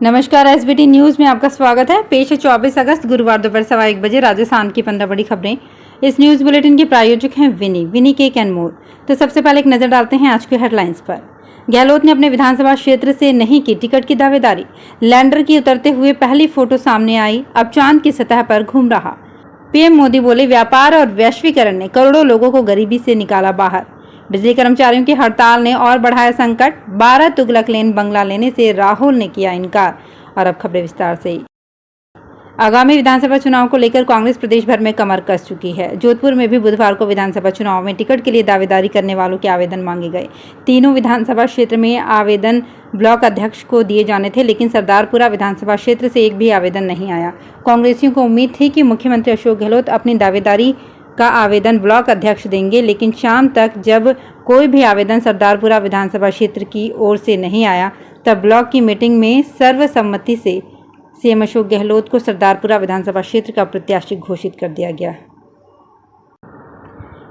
नमस्कार, SBT news में आपका स्वागत है। पेश है 24 अगस्त गुरुवार दोपहर 1:15 बजे राजस्थान की 15 बड़ी खबरें। इस न्यूज बुलेटिन के प्रायोजक हैं विनी केक एंड मोर। तो सबसे पहले एक नजर डालते हैं आज के हेडलाइंस पर। गहलोत ने अपने विधानसभा क्षेत्र से नहीं की टिकट की दावेदारी। लैंडर की उतरते हुए पहली फोटो सामने आई, अब चांद की सतह पर घूम रहा। पीएम मोदी बोले, व्यापार और वैश्वीकरण ने करोड़ों लोगों को गरीबी से निकाला बाहर। बिजली कर्मचारियों की हड़ताल ने और बढ़ाया संकट। 12 तुगलक लेन बंगला लेने से राहुल ने किया इनकार। और अब खबरें विस्तार से। आगामी विधानसभा चुनाव को लेकर कांग्रेस प्रदेश भर में कमर कस चुकी है। जोधपुर में भी बुधवार को विधानसभा चुनाव में टिकट के लिए दावेदारी करने वालों के आवेदन मांगे गए। तीनों विधानसभा क्षेत्र में आवेदन ब्लॉक अध्यक्ष को दिए जाने थे, लेकिन सरदारपुरा विधानसभा क्षेत्र से एक भी आवेदन नहीं आया। कांग्रेसियों को उम्मीद थी कि मुख्यमंत्री अशोक गहलोत अपनी दावेदारी का आवेदन ब्लॉक अध्यक्ष देंगे, लेकिन शाम तक जब कोई भी आवेदन सरदारपुरा विधानसभा क्षेत्र की ओर से नहीं आया, तब ब्लॉक की मीटिंग में सर्वसम्मति से सीएम अशोक गहलोत को सरदारपुरा विधानसभा क्षेत्र का प्रत्याशी घोषित कर दिया गया।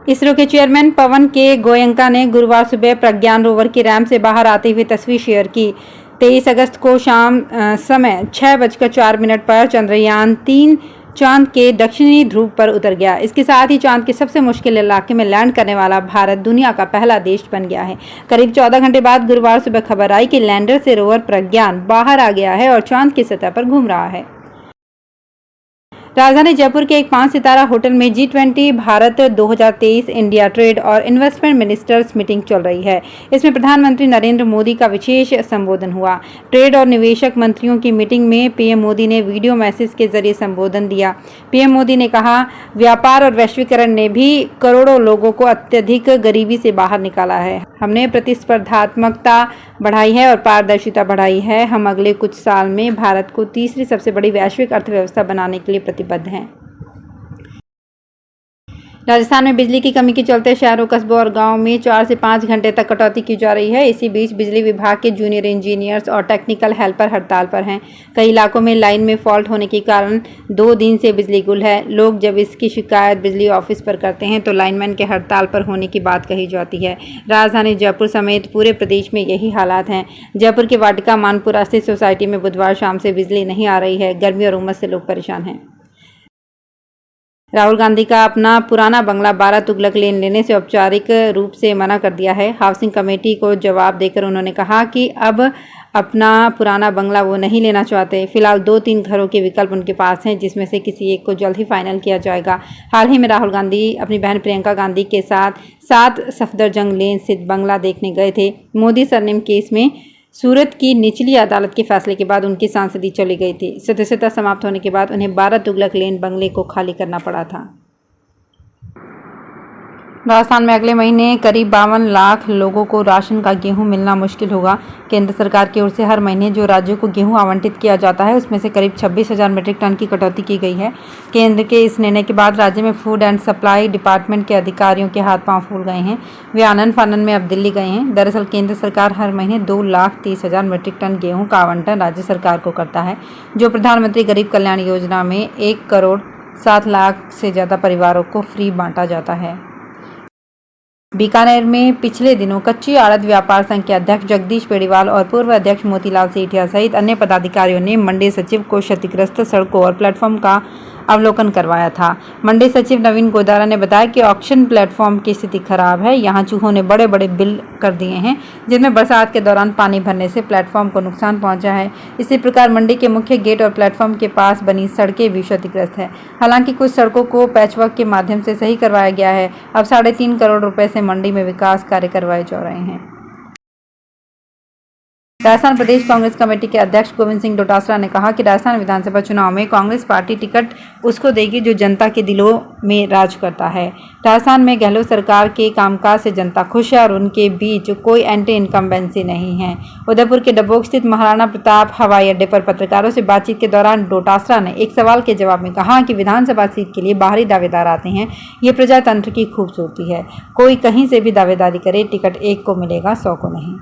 इसरो के चेयरमैन पवन के गोयंका ने गुरुवार सुबह प्रज्ञान रोवर की रैम से बाहर आते हुए तस्वीर शेयर की। 23 अगस्त को शाम समय 6:04 पर चंद्रयान 3 चांद के दक्षिणी ध्रुव पर उतर गया। इसके साथ ही चांद के सबसे मुश्किल इलाके में लैंड करने वाला भारत दुनिया का पहला देश बन गया है। करीब 14 घंटे बाद गुरुवार सुबह खबर आई कि लैंडर से रोवर प्रज्ञान बाहर आ गया है और चांद की सतह पर घूम रहा है। राजधानी जयपुर के एक 5 सितारा होटल में G20 भारत 2023 इंडिया ट्रेड और इन्वेस्टमेंट मिनिस्टर्स मीटिंग चल रही है। इसमें प्रधानमंत्री नरेंद्र मोदी का विशेष संबोधन हुआ। ट्रेड और निवेशक मंत्रियों की मीटिंग में पीएम मोदी ने वीडियो मैसेज के जरिए संबोधन दिया। पीएम मोदी ने कहा, व्यापार और वैश्वीकरण ने भी करोड़ों लोगों को अत्यधिक गरीबी से बाहर निकाला है। हमने प्रतिस्पर्धात्मकता बढ़ाई है और पारदर्शिता बढ़ाई है। हम अगले कुछ साल में भारत को तीसरी सबसे बड़ी वैश्विक अर्थव्यवस्था बनाने के लिए प्रतिबद्ध हैं। राजस्थान में बिजली की कमी के चलते शहरों, कस्बों और गांवों में 4 से 5 घंटे तक कटौती की जा रही है। इसी बीच बिजली विभाग के जूनियर इंजीनियर्स और टेक्निकल हेल्पर हड़ताल पर हैं। कई इलाकों में लाइन में फॉल्ट होने के कारण 2 दिन से बिजली गुल है। लोग जब इसकी शिकायत बिजली ऑफिस पर करते हैं तो लाइनमैन के हड़ताल पर होने की बात कही जाती है। राजधानी जयपुर समेत पूरे प्रदेश में यही हालात हैं। जयपुर के वाटिका मानपुरा स्थित सोसाइटी में बुधवार शाम से बिजली नहीं आ रही है। गर्मी और उमस से लोग परेशान हैं। राहुल गांधी का अपना पुराना बंगला 12 तुगलक लेन लेने से औपचारिक रूप से मना कर दिया है। हाउसिंग कमेटी को जवाब देकर उन्होंने कहा कि अब अपना पुराना बंगला वो नहीं लेना चाहते। फिलहाल 2-3 घरों के विकल्प उनके पास हैं, जिसमें से किसी एक को जल्द ही फाइनल किया जाएगा। हाल ही में राहुल गांधी अपनी बहन प्रियंका गांधी के साथ 7 सफदरजंग लेन स्थित बंगला देखने गए थे। मोदी सरनेम केस में सूरत की निचली अदालत के फैसले के बाद उनकी सांसदी चली गई थी। सदस्यता समाप्त होने के बाद उन्हें 12 तुगलक लेन बंगले को खाली करना पड़ा था। राजस्थान में अगले महीने करीब 52 लाख लोगों को राशन का गेहूं मिलना मुश्किल होगा। केंद्र सरकार की ओर से हर महीने जो राज्यों को गेहूं आवंटित किया जाता है, उसमें से करीब 26,000 मीट्रिक टन की कटौती की गई है। केंद्र के इस निर्णय के बाद राज्य में फूड एंड सप्लाई डिपार्टमेंट के अधिकारियों के हाथ पांव फूल गए हैं। वे आनन फानन में अब दिल्ली गए हैं। दरअसल केंद्र सरकार हर महीने 2,30,000 मीट्रिक टन गेहूँ का आवंटन राज्य सरकार को करता है, जो प्रधानमंत्री गरीब कल्याण योजना में 1,07,00,000 से ज़्यादा परिवारों को फ्री बांटा जाता है। बीकानेर में पिछले दिनों कच्ची आड़त व्यापार संघ के अध्यक्ष जगदीश पेड़ीवाल और पूर्व अध्यक्ष मोतीलाल सेठिया सहित अन्य पदाधिकारियों ने मंडी सचिव को क्षतिग्रस्त सड़कों और प्लेटफॉर्म का अवलोकन करवाया था। मंडी सचिव नवीन गोदारा ने बताया कि ऑक्शन प्लेटफॉर्म की स्थिति खराब है। यहां चूहों ने बड़े बड़े बिल कर दिए हैं, जिनमें बरसात के दौरान पानी भरने से प्लेटफॉर्म को नुकसान पहुंचा है। इसी प्रकार मंडी के मुख्य गेट और प्लेटफॉर्म के पास बनी सड़कें भी क्षतिग्रस्त है। हालांकि कुछ सड़कों को पैचवर्क के माध्यम से सही करवाया गया है। अब 3.5 करोड़ रुपए से मंडी में विकास कार्य करवाए जा रहे हैं। राजस्थान प्रदेश कांग्रेस कमेटी के अध्यक्ष गोविंद सिंह डोटासरा ने कहा कि राजस्थान विधानसभा चुनाव में कांग्रेस पार्टी टिकट उसको देगी जो जनता के दिलों में राज करता है। राजस्थान में गहलोत सरकार के कामकाज से जनता खुश है और उनके बीच कोई एंटी इनकम्बेंसी नहीं है। उदयपुर के डबोक स्थित महाराणा प्रताप हवाई अड्डे पर पत्रकारों से बातचीत के दौरान डोटासरा ने एक सवाल के जवाब में कहा कि विधानसभा सीट के लिए बाहरी दावेदार आते हैं। ये प्रजातंत्र की खूबसूरती है। कोई कहीं से भी दावेदारी करे, टिकट एक को मिलेगा, 100 को नहीं।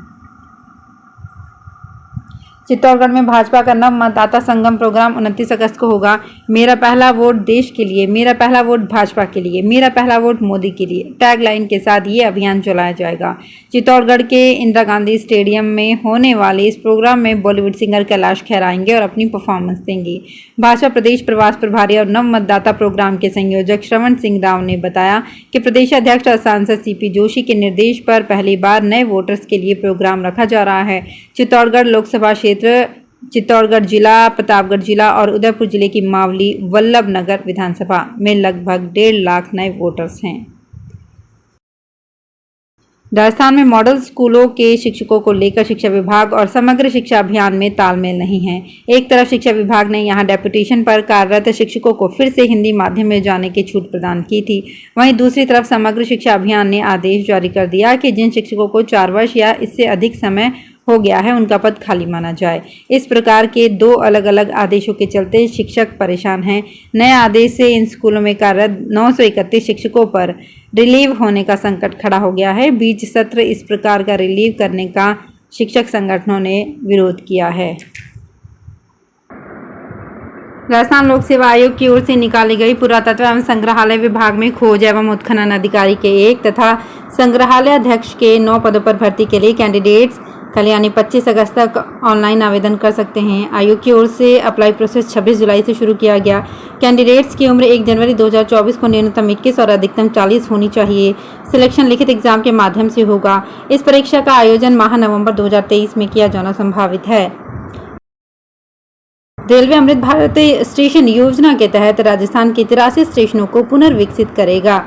चित्तौड़गढ़ में भाजपा का नव मतदाता संगम प्रोग्राम 29 अगस्त को होगा। मेरा पहला वोट देश के लिए, मेरा पहला वोट भाजपा के लिए, मेरा पहला वोट मोदी के लिए टैगलाइन के साथ ये अभियान चलाया जाएगा। चित्तौड़गढ़ के इंदिरा गांधी स्टेडियम में होने वाले इस प्रोग्राम में बॉलीवुड सिंगर कैलाश खेर आएंगे और अपनी परफॉर्मेंस देंगे। भाजपा प्रदेश प्रवास प्रभारी और नव मतदाता प्रोग्राम के संयोजक श्रवण सिंह राव ने बताया कि प्रदेश अध्यक्ष और सांसद सीपी जोशी के निर्देश पर पहली बार नए वोटर्स के लिए प्रोग्राम रखा जा रहा है। चित्तौड़गढ़ लोकसभा क्षेत्र, चित्तौड़गढ़ जिला, प्रतापगढ़ जिला और उदयपुर जिले की मावली वल्लभ नगर विधानसभा में लगभग 1.5 लाख नए वोटर्स हैं। राजस्थान में मॉडल स्कूलों के शिक्षकों को लेकर शिक्षा विभाग और समग्र शिक्षा अभियान में तालमेल नहीं है। एक तरफ शिक्षा विभाग ने यहां डेपुटेशन पर कार्यरत शिक्षकों को फिर से हिंदी माध्यम में जाने की छूट प्रदान की थी, वहीं दूसरी तरफ समग्र शिक्षा अभियान ने आदेश जारी कर दिया कि जिन शिक्षकों को 4 वर्ष या इससे अधिक समय हो गया है उनका पद खाली माना जाए। इस प्रकार के 2 अलग अलग आदेशों के चलते शिक्षक परेशान हैं। नए आदेश से इन स्कूलों में कार्यरत 931 शिक्षकों पर रिलीव होने का संकट खड़ा हो गया है। बीच सत्र इस प्रकार का रिलीव करने का शिक्षक संगठनों ने विरोध किया है। राजस्थान लोक सेवा आयोग की ओर से निकाली गई पुरातत्व एवं संग्रहालय विभाग में खोज एवं उत्खनन अधिकारी के 1 तथा संग्रहालय अध्यक्ष के 9 पदों पर भर्ती के लिए कैंडिडेट्स कल यानी 25 अगस्त तक ऑनलाइन आवेदन कर सकते हैं। आयोग की ओर से अप्लाई प्रोसेस 26 जुलाई से शुरू किया गया। कैंडिडेट्स की उम्र 1 जनवरी 2024 को न्यूनतम 21 और अधिकतम 40 होनी चाहिए। सिलेक्शन लिखित एग्जाम के माध्यम से होगा। इस परीक्षा का आयोजन माह नवंबर 2023 में किया जाना संभावित है। रेलवे अमृत भारत स्टेशन योजना के तहत राजस्थान के 83 स्टेशनों को पुनर्विकसित करेगा।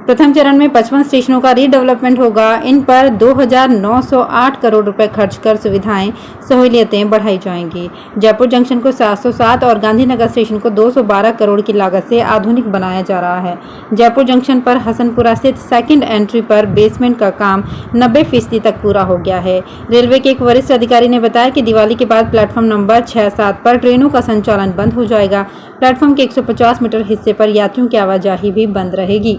प्रथम चरण में 55 स्टेशनों का रीडेवलपमेंट होगा। इन पर 2,908 करोड़ रुपए खर्च कर सुविधाएं, सहूलियतें बढ़ाई जाएंगी। जयपुर जंक्शन को 707 और गांधीनगर स्टेशन को 212 करोड़ की लागत से आधुनिक बनाया जा रहा है। जयपुर जंक्शन पर हसनपुरा स्थित सेकंड एंट्री पर बेसमेंट का काम 90% तक पूरा हो गया है। रेलवे के एक वरिष्ठ अधिकारी ने बताया कि दिवाली के बाद प्लेटफॉर्म नंबर 6-7 पर ट्रेनों का संचालन बंद हो जाएगा। प्लेटफॉर्म के 150 मीटर हिस्से पर यात्रियों की आवाजाही भी बंद रहेगी।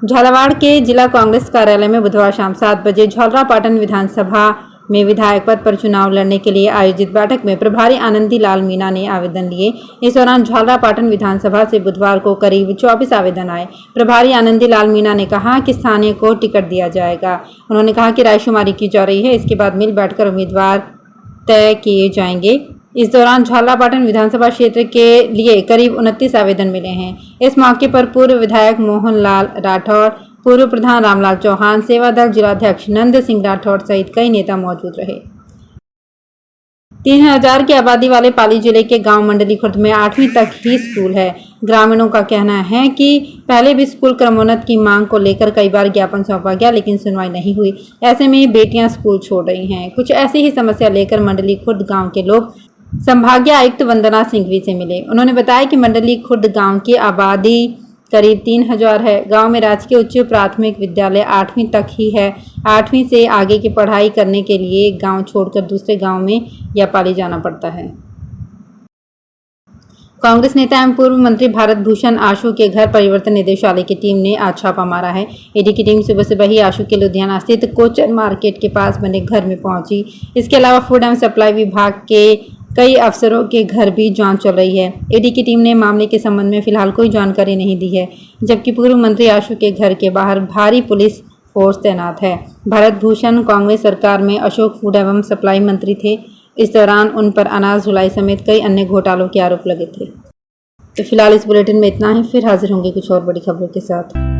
झालावाड़ के जिला कांग्रेस कार्यालय में बुधवार शाम 7 बजे झलरापाटन विधानसभा में विधायक पद पर चुनाव लड़ने के लिए आयोजित बैठक में प्रभारी आनंदी लाल मीणा ने आवेदन लिए। इस दौरान झलरापाटन विधानसभा से बुधवार को करीब 24 आवेदन आए। प्रभारी आनंदी लाल मीणा ने कहा कि स्थानीय को टिकट दिया जाएगा। उन्होंने कहा कि रायशुमारी की जा रही है, इसके बाद मिल बैठकर उम्मीदवार तय किए जाएंगे। इस दौरान झलरापाटन विधानसभा क्षेत्र के लिए करीब 29 आवेदन मिले हैं। इस मौके पर पूर्व विधायक मोहनलाल राठौर, पूर्व प्रधान रामलाल चौहान, सेवादल जिलाध्यक्ष नंद सिंह राठौर सहित कई नेता मौजूद रहे। 3000 की आबादी वाले पाली जिले के गांव मंडली खुर्द में 8वीं तक ही स्कूल है। ग्रामीणों का कहना है कि पहले भी स्कूल क्रमोन्नत की मांग को लेकर कई बार ज्ञापन सौंपा गया, लेकिन सुनवाई नहीं हुई। ऐसे में बेटियां स्कूल छोड़ रही हैं। कुछ ऐसी ही समस्या लेकर मंडली खुर्द गाँव के लोग संभागीय आयुक्त वंदना सिंघवी से मिले। उन्होंने बताया कि मंडली खुर्द गांव की आबादी करीब 3000 है। गांव में राजकीय उच्च प्राथमिक विद्यालय 8वीं तक ही है। 8वीं से आगे की पढ़ाई करने के लिए गांव छोड़कर दूसरे गांव में या पाली जाना पड़ता है। कांग्रेस नेता एवं पूर्व मंत्री भारत भूषण आशु के घर परिवर्तन निदेशालय की टीम ने आज छापा मारा है। ईडी की टीम सुबह सुबह ही आशु के लुधियाना स्थित कोचर मार्केट के पास बने घर में पहुंची। इसके अलावा फूड एवं सप्लाई विभाग के कई अफसरों के घर भी जांच चल रही है। ईडी की टीम ने मामले के संबंध में फिलहाल कोई जानकारी नहीं दी है, जबकि पूर्व मंत्री आशु के घर के बाहर भारी पुलिस फोर्स तैनात है। भारत भूषण कांग्रेस सरकार में अशोक फूड एवं सप्लाई मंत्री थे। इस दौरान उन पर अनाज ढुलाई समेत कई अन्य घोटालों के आरोप लगे थे। तो फिलहाल इस बुलेटिन में इतना ही। फिर हाजिर होंगे कुछ और बड़ी खबरों के साथ।